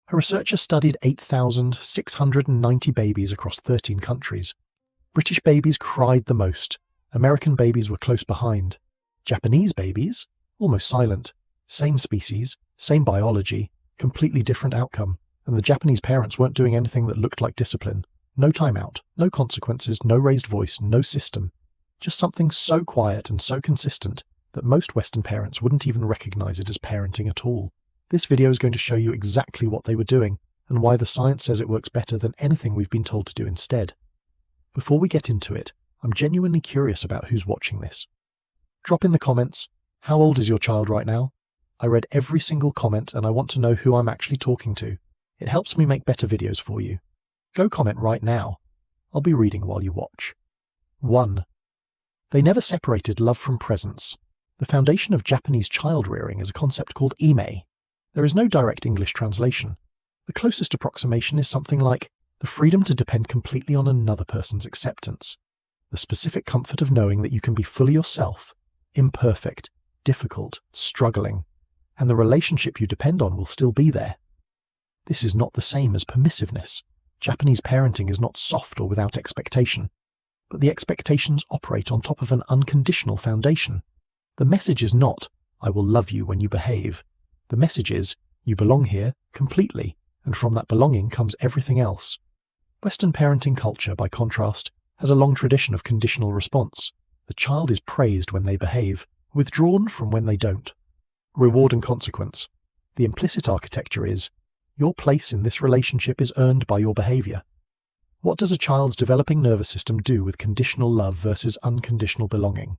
Her researchers studied 8,690 babies across 13 countries. British babies cried the most. American babies were close behind. Japanese babies? Almost silent. Same species, same biology, completely different outcome. And the Japanese parents weren't doing anything that looked like discipline. No timeout, no consequences, no raised voice, no system. Just something so quiet and so consistent that most Western parents wouldn't even recognize it as parenting at all. This video is going to show you exactly what they were doing and why the science says it works better than anything we've been told to do instead. Before we get into it, I'm genuinely curious about who's watching this. Drop in the comments, how old is your child right now? I read every single comment and I want to know who I'm actually talking to. It helps me make better videos for you. Go comment right now. I'll be reading while you watch. 1. They never separated love from presence. The foundation of Japanese child rearing is a concept called ime. There is no direct English translation. The closest approximation is something like the freedom to depend completely on another person's acceptance. The specific comfort of knowing that you can be fully yourself, imperfect, difficult, struggling, and the relationship you depend on will still be there. This is not the same as permissiveness. Japanese parenting is not soft or without expectation, but the expectations operate on top of an unconditional foundation. The message is not, I will love you when you behave. The message is, you belong here completely, and from that belonging comes everything else. Western parenting culture, by contrast, has a long tradition of conditional response. The child is praised when they behave, withdrawn from when they don't. Reward and consequence. The implicit architecture is, your place in this relationship is earned by your behavior. What does a child's developing nervous system do with conditional love versus unconditional belonging?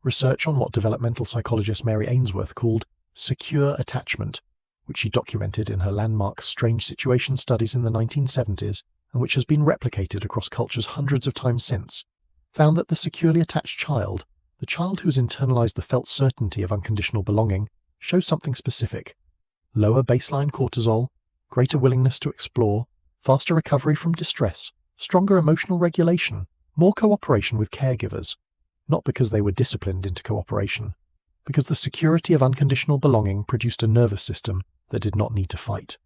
Research on what developmental psychologist Mary Ainsworth called secure attachment, which she documented in her landmark Strange Situation studies in the 1970s and which has been replicated across cultures hundreds of times since, found that the securely attached child, the child who has internalized the felt certainty of unconditional belonging, shows something specific. Lower baseline cortisol, greater willingness to explore, faster recovery from distress, stronger emotional regulation, more cooperation with caregivers. Not because they were disciplined into cooperation, because the security of unconditional belonging produced a nervous system that did not need to fight.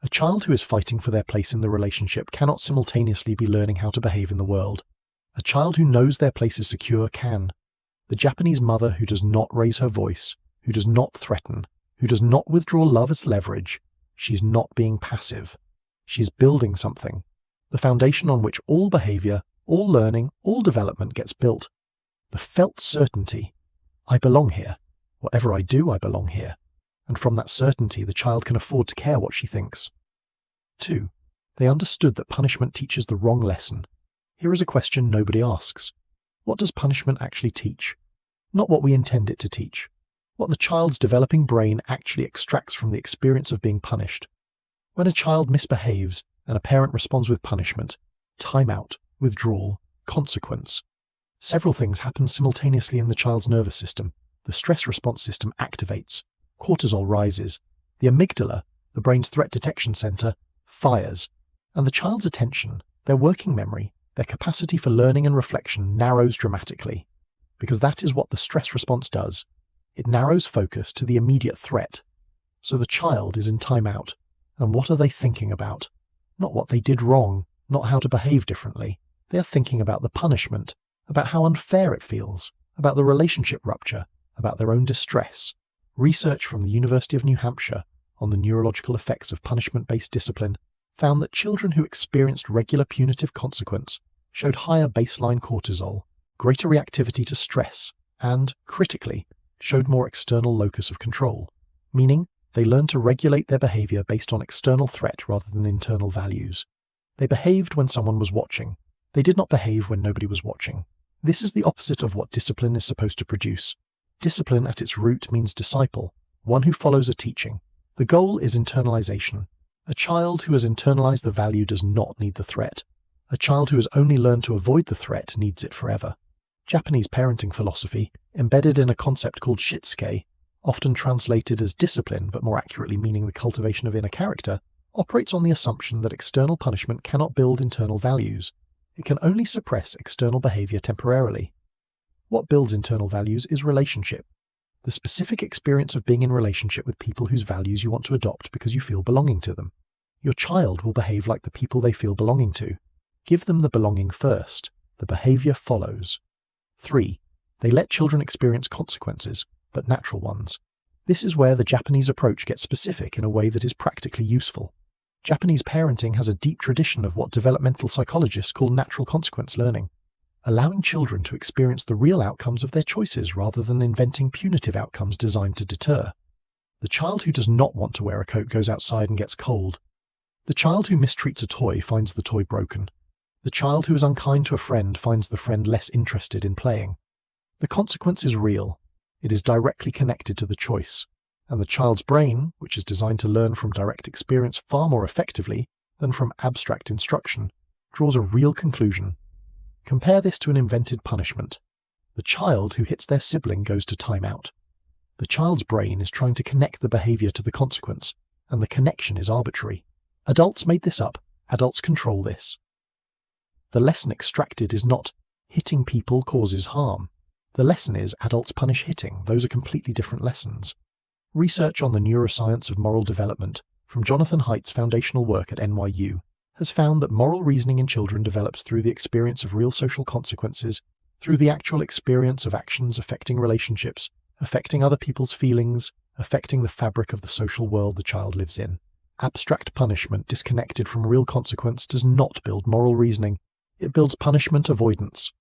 A child who is fighting for their place in the relationship cannot simultaneously be learning how to behave in the world. A child who knows their place is secure can. The Japanese mother who does not raise her voice, who does not threaten, who does not withdraw love as leverage, she's not being passive. She's building something, the foundation on which all behavior, all learning, all development gets built. The felt certainty, I belong here. Whatever I do, I belong here. And from that certainty, the child can afford to care what she thinks. 2. They understood that punishment teaches the wrong lesson. Here is a question nobody asks. What does punishment actually teach? Not what we intend it to teach. What the child's developing brain actually extracts from the experience of being punished. When a child misbehaves and a parent responds with punishment, timeout, withdrawal, consequence, several things happen simultaneously in the child's nervous system. The stress response system activates, cortisol rises, the amygdala, the brain's threat detection center, fires, and the child's attention, their working memory, their capacity for learning and reflection narrows dramatically. Because that is what the stress response does. It narrows focus to the immediate threat. So the child is in timeout. And what are they thinking about? Not what they did wrong, not how to behave differently. They are thinking about the punishment, about how unfair it feels, about the relationship rupture, about their own distress. Research from the University of New Hampshire on the neurological effects of punishment-based discipline found that children who experienced regular punitive consequence showed higher baseline cortisol, greater reactivity to stress, and, critically, showed more external locus of control, meaning they learned to regulate their behavior based on external threat rather than internal values. They behaved when someone was watching. They did not behave when nobody was watching. This is the opposite of what discipline is supposed to produce. Discipline at its root means disciple, one who follows a teaching. The goal is internalization. A child who has internalized the value does not need the threat. A child who has only learned to avoid the threat needs it forever. Japanese parenting philosophy, embedded in a concept called shitsuke, often translated as discipline but more accurately meaning the cultivation of inner character, operates on the assumption that external punishment cannot build internal values. It can only suppress external behavior temporarily. What builds internal values is relationship. the specific experience of being in relationship with people whose values you want to adopt because you feel belonging to them. Your child will behave like the people they feel belonging to. Give them the belonging first. The behavior follows. 3. They let children experience consequences, but natural ones. This is where the Japanese approach gets specific in a way that is practically useful. Japanese parenting has a deep tradition of what developmental psychologists call natural consequence learning, allowing children to experience the real outcomes of their choices rather than inventing punitive outcomes designed to deter. The child who does not want to wear a coat goes outside and gets cold. The child who mistreats a toy finds the toy broken. The child who is unkind to a friend finds the friend less interested in playing. The consequence is real. It is directly connected to the choice, and the child's brain, which is designed to learn from direct experience far more effectively than from abstract instruction, draws a real conclusion. Compare this to an invented punishment. The child who hits their sibling goes to timeout. The child's brain is trying to connect the behavior to the consequence, and the connection is arbitrary. Adults made this up. Adults control this. The lesson extracted is not hitting people causes harm. The lesson is adults punish hitting. Those are completely different lessons. Research on the neuroscience of moral development from Jonathan Haidt's foundational work at NYU has found that moral reasoning in children develops through the experience of real social consequences, through the actual experience of actions affecting relationships, affecting other people's feelings, affecting the fabric of the social world the child lives in. Abstract punishment disconnected from real consequence does not build moral reasoning. It builds punishment avoidance.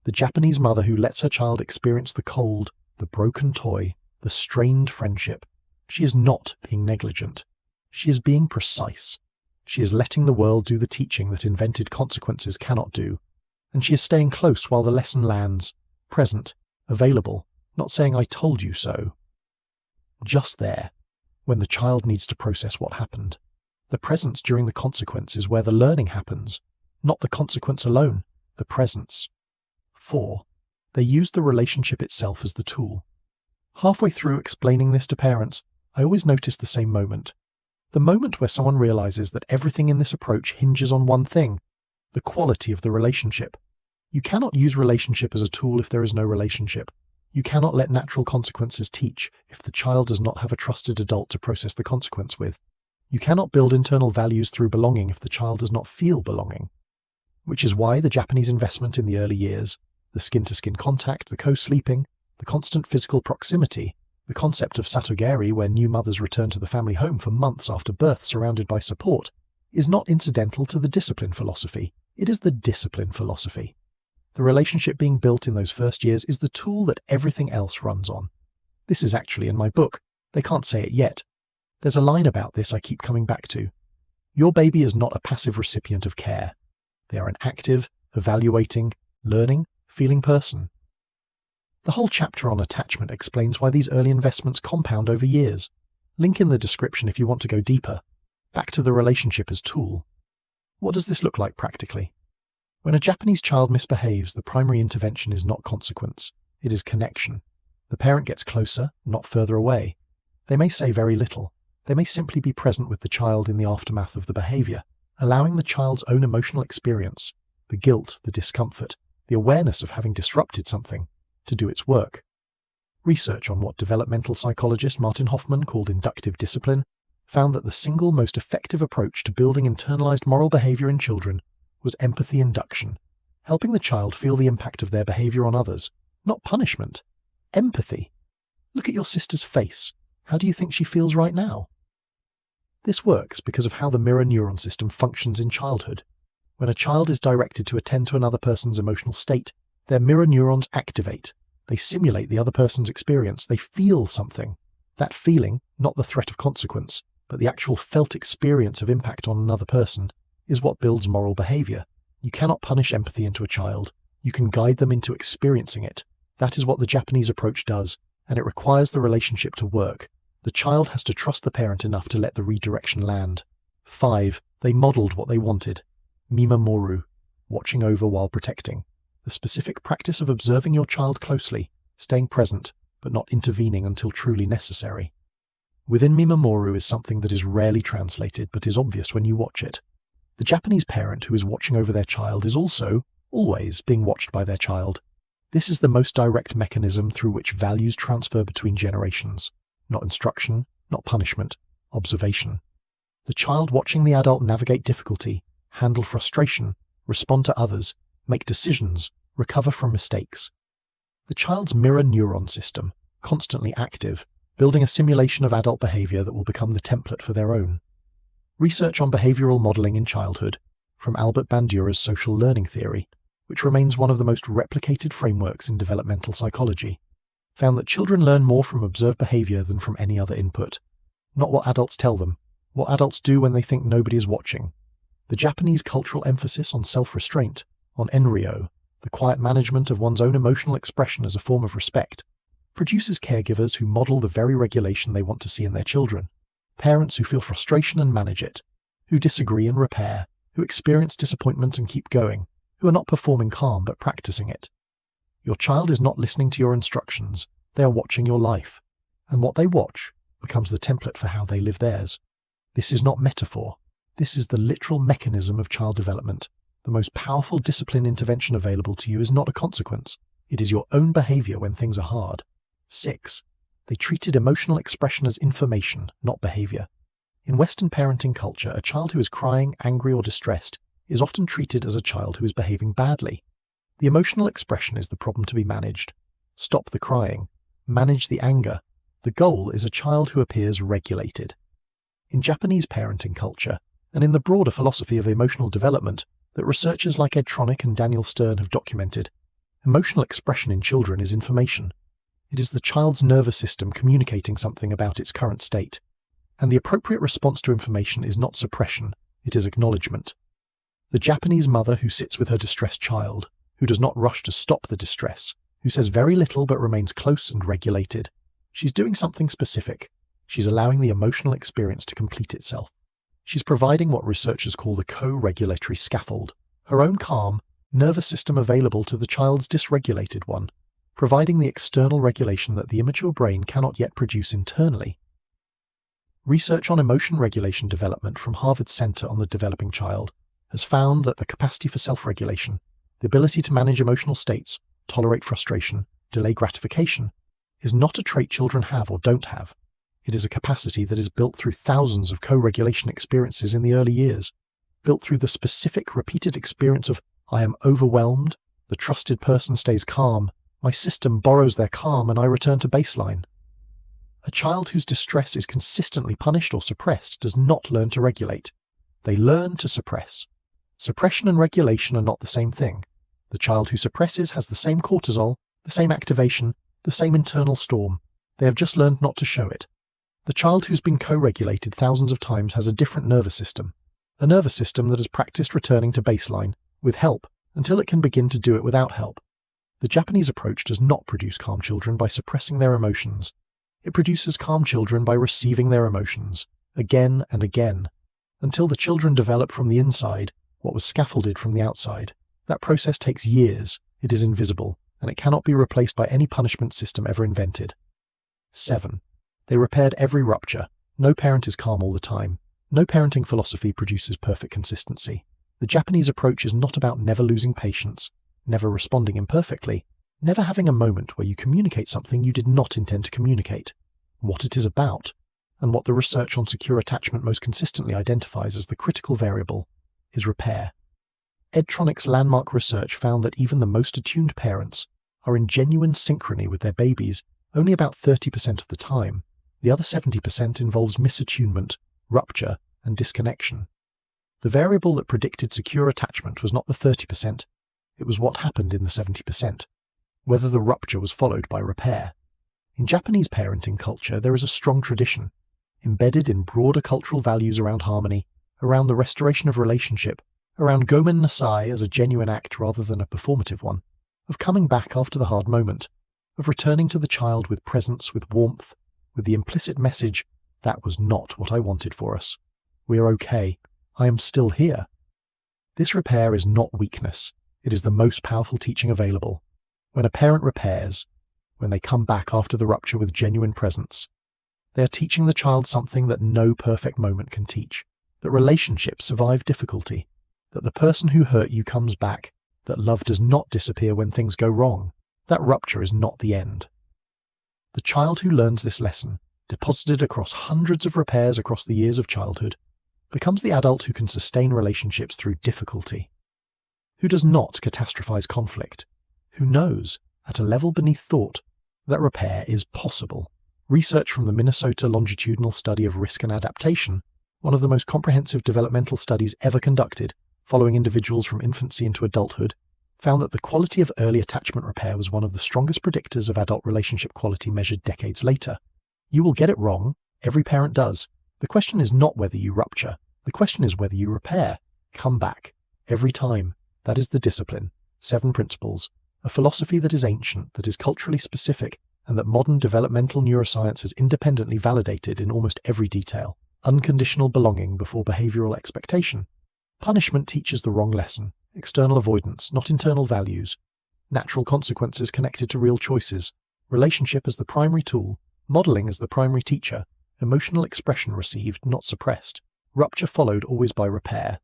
The Japanese mother who lets her child experience the cold, the broken toy, the strained friendship, she is not being negligent. She is being precise. She is letting the world do the teaching that invented consequences cannot do, and she is staying close while the lesson lands, present, available, not saying "I told you so." Just there, when the child needs to process what happened. The presence during the consequence is where the learning happens, not the consequence alone, the presence. 4. They use the relationship itself as the tool. Halfway through explaining this to parents, I always notice the same moment. The moment where someone realizes that everything in this approach hinges on one thing, the quality of the relationship. You cannot use relationship as a tool if there is no relationship. You cannot let natural consequences teach if the child does not have a trusted adult to process the consequence with. You cannot build internal values through belonging if the child does not feel belonging. Which is why the Japanese investment in the early years, the skin-to-skin contact, the co-sleeping, the constant physical proximity, the concept of satogari where new mothers return to the family home for months after birth surrounded by support, is not incidental to the discipline philosophy. It is the discipline philosophy. The relationship being built in those first years is the tool that everything else runs on. This is actually in my book. They can't say it yet. There's a line about this I keep coming back to. Your baby is not a passive recipient of care. They are an active, evaluating, learning, feeling person. The whole chapter on attachment explains why these early investments compound over years. Link in the description if you want to go deeper. Back to the relationship as tool. What does this look like practically? When a Japanese child misbehaves, the primary intervention is not consequence. It is connection. The parent gets closer, not further away. They may say very little. They may simply be present with the child in the aftermath of the behavior, allowing the child's own emotional experience, the guilt, the discomfort, the awareness of having disrupted something, to do its work. Research on what developmental psychologist Martin Hoffman called inductive discipline found that the single most effective approach to building internalized moral behavior in children was empathy induction, helping the child feel the impact of their behavior on others, not punishment. Empathy. Look at your sister's face. How do you think she feels right now? This works because of how the mirror neuron system functions in childhood. When a child is directed to attend to another person's emotional state, their mirror neurons activate. They simulate the other person's experience. They feel something. That feeling, not the threat of consequence, but the actual felt experience of impact on another person, is what builds moral behavior. You cannot punish empathy into a child. You can guide them into experiencing it. That is what the Japanese approach does, and it requires the relationship to work. The child has to trust the parent enough to let the redirection land. 5. They modeled what they wanted. Mimamoru, watching over while protecting. The specific practice of observing your child closely, staying present, but not intervening until truly necessary. Within Mimamoru is something that is rarely translated but is obvious when you watch it. The Japanese parent who is watching over their child is also, always, being watched by their child. This is the most direct mechanism through which values transfer between generations. Not instruction, not punishment, observation. The child watching the adult navigate difficulty, handle frustration, respond to others, make decisions, recover from mistakes. The child's mirror neuron system, constantly active, building a simulation of adult behavior that will become the template for their own. Research on behavioral modeling in childhood, from Albert Bandura's social learning theory, which remains one of the most replicated frameworks in developmental psychology, found that children learn more from observed behavior than from any other input. Not what adults tell them, what adults do when they think nobody is watching. The Japanese cultural emphasis on self-restraint, on enryo, the quiet management of one's own emotional expression as a form of respect, produces caregivers who model the very regulation they want to see in their children, parents who feel frustration and manage it, who disagree and repair, who experience disappointment and keep going, who are not performing calm but practicing it. Your child is not listening to your instructions, they are watching your life, and what they watch becomes the template for how they live theirs. This is not metaphor, this is the literal mechanism of child development. The most powerful discipline intervention available to you is not a consequence, it is your own behavior when things are hard. 6. They treated emotional expression as information, not behavior. In Western parenting culture, a child who is crying, angry, or distressed is often treated as a child who is behaving badly. The emotional expression is the problem to be managed. Stop the crying. Manage the anger. The goal is a child who appears regulated. In Japanese parenting culture, and in the broader philosophy of emotional development that researchers like Ed Tronick and Daniel Stern have documented, emotional expression in children is information. It is the child's nervous system communicating something about its current state. And the appropriate response to information is not suppression, it is acknowledgement. The Japanese mother who sits with her distressed child, who does not rush to stop the distress, who says very little but remains close and regulated. She's doing something specific. She's allowing the emotional experience to complete itself. She's providing what researchers call the co-regulatory scaffold, her own calm, nervous system available to the child's dysregulated one, providing the external regulation that the immature brain cannot yet produce internally. Research on emotion regulation development from Harvard's Center on the Developing Child has found that the capacity for self-regulation, the ability to manage emotional states, tolerate frustration, delay gratification, is not a trait children have or don't have. It is a capacity that is built through thousands of co-regulation experiences in the early years, built through the specific repeated experience of I am overwhelmed, the trusted person stays calm, my system borrows their calm and I return to baseline. A child whose distress is consistently punished or suppressed does not learn to regulate. They learn to suppress. Suppression and regulation are not the same thing. The child who suppresses has the same cortisol, the same activation, the same internal storm. They have just learned not to show it. The child who's been co-regulated thousands of times has a different nervous system, a nervous system that has practiced returning to baseline, with help, until it can begin to do it without help. The Japanese approach does not produce calm children by suppressing their emotions. It produces calm children by receiving their emotions, again and again, until the children develop from the inside what was scaffolded from the outside. That process takes years, it is invisible, and it cannot be replaced by any punishment system ever invented. 7. They repaired every rupture. No parent is calm all the time. No parenting philosophy produces perfect consistency. The Japanese approach is not about never losing patience, never responding imperfectly, never having a moment where you communicate something you did not intend to communicate. What it is about, and what the research on secure attachment most consistently identifies as the critical variable, is repair. Ed Tronick's landmark research found that even the most attuned parents are in genuine synchrony with their babies only about 30% of the time. The other 70% involves misattunement, rupture, and disconnection. The variable that predicted secure attachment was not the 30%, it was what happened in the 70%, whether the rupture was followed by repair. In Japanese parenting culture, there is a strong tradition, embedded in broader cultural values around harmony, around the restoration of relationship, around gomen nasai as a genuine act rather than a performative one, of coming back after the hard moment, of returning to the child with presence, with warmth, with the implicit message, that was not what I wanted for us. We are okay. I am still here. This repair is not weakness. It is the most powerful teaching available. When a parent repairs, when they come back after the rupture with genuine presence, they are teaching the child something that no perfect moment can teach, that relationships survive difficulty, that the person who hurt you comes back, that love does not disappear when things go wrong. that rupture is not the end. The child who learns this lesson, deposited across hundreds of repairs across the years of childhood, becomes the adult who can sustain relationships through difficulty, who does not catastrophize conflict, who knows, at a level beneath thought, that repair is possible. Research from the Minnesota Longitudinal Study of Risk and Adaptation, one of the most comprehensive developmental studies ever conducted, following individuals from infancy into adulthood, found that the quality of early attachment repair was one of the strongest predictors of adult relationship quality measured decades later. You will get it wrong, every parent does. The question is not whether you rupture, the question is whether you repair. Come back, every time. That is the discipline. 7 principles, a philosophy that is ancient, that is culturally specific, and that modern developmental neuroscience has independently validated in almost every detail. Unconditional belonging before behavioral expectation. Punishment teaches the wrong lesson. External avoidance, not internal values. Natural consequences connected to real choices. Relationship as the primary tool. Modeling as the primary teacher. Emotional expression received, not suppressed. Rupture followed always by repair.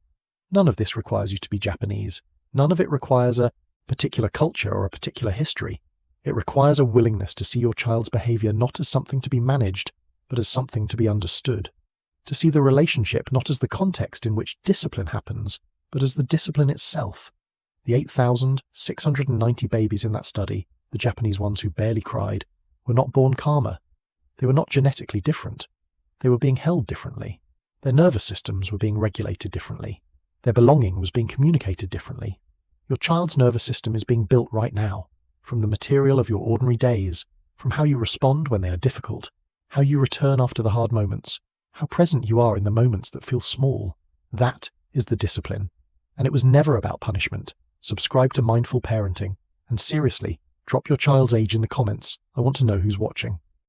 None of this requires you to be Japanese. None of it requires a particular culture or a particular history. It requires a willingness to see your child's behavior not as something to be managed, but as something to be understood. To see the relationship not as the context in which discipline happens, but as the discipline itself. The 8,690 babies in that study, the Japanese ones who barely cried, were not born calmer. They were not genetically different. They were being held differently. Their nervous systems were being regulated differently. Their belonging was being communicated differently. Your child's nervous system is being built right now, from the material of your ordinary days, from how you respond when they are difficult, how you return after the hard moments, how present you are in the moments that feel small. That is the discipline. And it was never about punishment. Subscribe to Mindful Parenting. And seriously, drop your child's age in the comments. I want to know who's watching.